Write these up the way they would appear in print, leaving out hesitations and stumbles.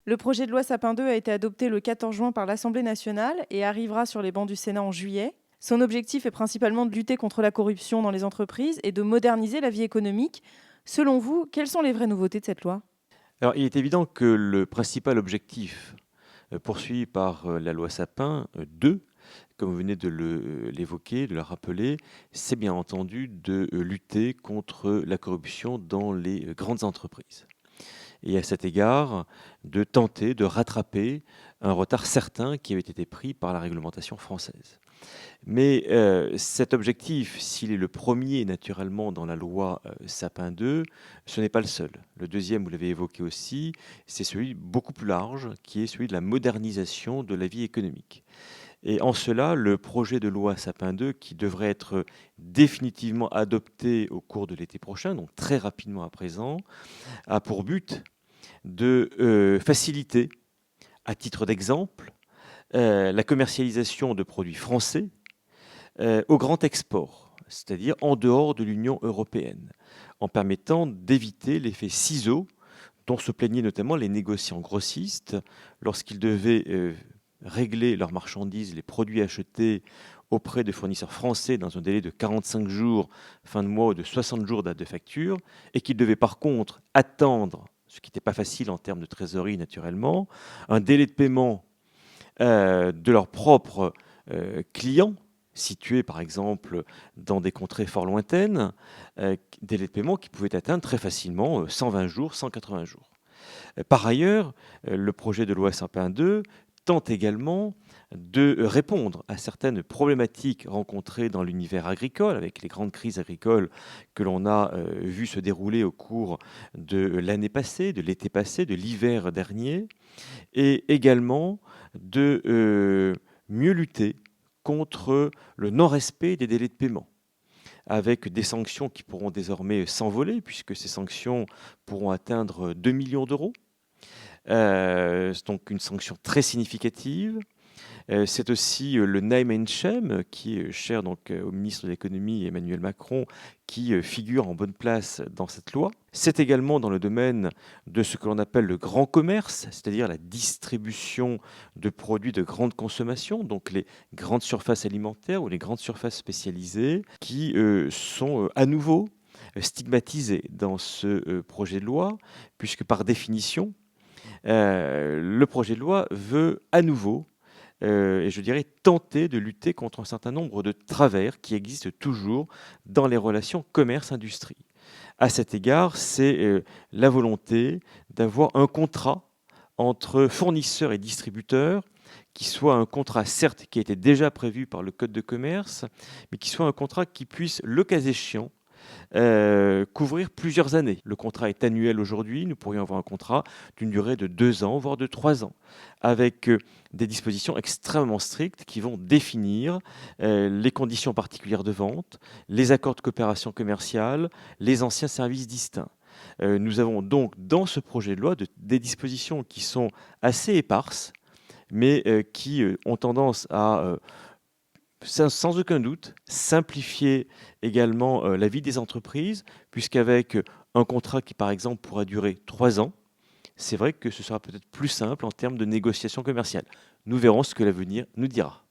Le projet de loi Sapin 2 a été adopté le 14 juin par l'Assemblée nationale et arrivera sur les bancs du Sénat en juillet. Son objectif est principalement de lutter contre la corruption dans les entreprises et de moderniser la vie économique. Selon vous, quelles sont les vraies nouveautés de cette loi? Alors, il est évident que le principal objectif poursuivi par la loi Sapin 2, comme vous venez de l'évoquer, de le rappeler, c'est bien entendu de lutter contre la corruption dans les grandes entreprises. Et à cet égard, de tenter de rattraper un retard certain qui avait été pris par la réglementation française. Mais cet objectif, s'il est le premier naturellement dans la loi Sapin 2, ce n'est pas le seul. Le deuxième, vous l'avez évoqué aussi, c'est celui beaucoup plus large, qui est celui de la modernisation de la vie économique. Et en cela, le projet de loi Sapin 2, qui devrait être définitivement adopté au cours de l'été prochain, donc très rapidement à présent, a pour but de faciliter, à titre d'exemple, la commercialisation de produits français au grand export, c'est-à-dire en dehors de l'Union européenne, en permettant d'éviter l'effet ciseau dont se plaignaient notamment les négociants grossistes lorsqu'ils devaient régler leurs marchandises, les produits achetés auprès de fournisseurs français dans un délai de 45 jours, fin de mois, ou de 60 jours date de facture, et qu'ils devaient par contre attendre, ce qui n'était pas facile en termes de trésorerie naturellement, un délai de paiement de leurs propres clients, situés par exemple dans des contrées fort lointaines, délais de paiement qui pouvaient atteindre très facilement 120 jours, 180 jours. Par ailleurs, le projet de loi Sapin 2 tente également de répondre à certaines problématiques rencontrées dans l'univers agricole, avec les grandes crises agricoles que l'on a vu se dérouler au cours de l'année passée, de l'été passé, de l'hiver dernier, et également de mieux lutter contre le non-respect des délais de paiement, avec des sanctions qui pourront désormais s'envoler, puisque ces sanctions pourront atteindre 2 millions d'euros. C'est donc une sanction très significative. C'est aussi le name and shame, qui est cher donc au ministre de l'économie Emmanuel Macron, qui figure en bonne place dans cette loi. C'est également dans le domaine de ce que l'on appelle le grand commerce, c'est-à-dire la distribution de produits de grande consommation, donc les grandes surfaces alimentaires ou les grandes surfaces spécialisées, qui sont à nouveau stigmatisées dans ce projet de loi, puisque par définition, le projet de loi veut à nouveau et je dirais tenter de lutter contre un certain nombre de travers qui existent toujours dans les relations commerce-industrie. À cet égard, c'est la volonté d'avoir un contrat entre fournisseurs et distributeurs qui soit un contrat, certes, qui a été déjà prévu par le Code de commerce, mais qui soit un contrat qui puisse, le cas échéant, couvrir plusieurs années. Le contrat est annuel aujourd'hui, nous pourrions avoir un contrat d'une durée de 2 ans, voire de 3 ans, avec des dispositions extrêmement strictes qui vont définir les conditions particulières de vente, les accords de coopération commerciale, les anciens services distincts. Nous avons donc dans ce projet de loi des dispositions qui sont assez éparses, mais qui ont tendance à sans aucun doute, simplifier également la vie des entreprises, puisqu'avec un contrat qui, par exemple, pourra durer 3 ans, c'est vrai que ce sera peut-être plus simple en termes de négociation commerciale. Nous verrons ce que l'avenir nous dira.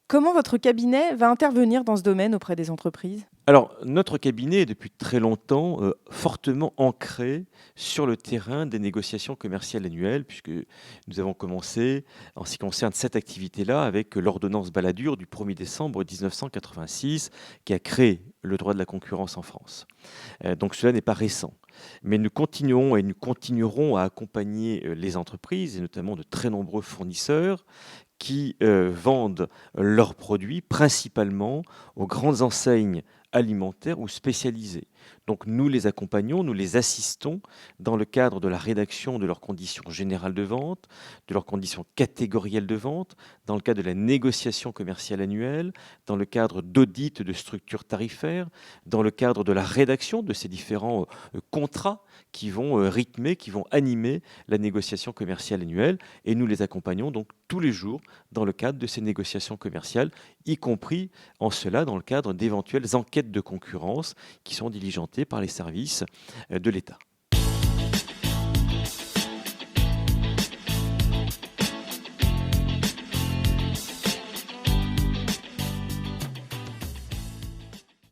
Comment votre cabinet va intervenir dans ce domaine auprès des entreprises? Alors, notre cabinet est depuis très longtemps fortement ancré sur le terrain des négociations commerciales annuelles, puisque nous avons commencé, en ce qui concerne cette activité-là, avec l'ordonnance Balladur du 1er décembre 1986, qui a créé le droit de la concurrence en France. Donc cela n'est pas récent. Mais nous continuons et nous continuerons à accompagner les entreprises, et notamment de très nombreux fournisseurs, qui vendent leurs produits principalement aux grandes enseignes alimentaires ou spécialisées. Donc nous les accompagnons, nous les assistons dans le cadre de la rédaction de leurs conditions générales de vente, de leurs conditions catégorielles de vente, dans le cadre de la négociation commerciale annuelle, dans le cadre d'audits de structures tarifaires, dans le cadre de la rédaction de ces différents contrats qui vont rythmer, qui vont animer la négociation commerciale annuelle. Et nous les accompagnons donc tous les jours dans le cadre de ces négociations commerciales, y compris en cela dans le cadre d'éventuelles enquêtes de concurrence qui sont diligentées par les services de l'État.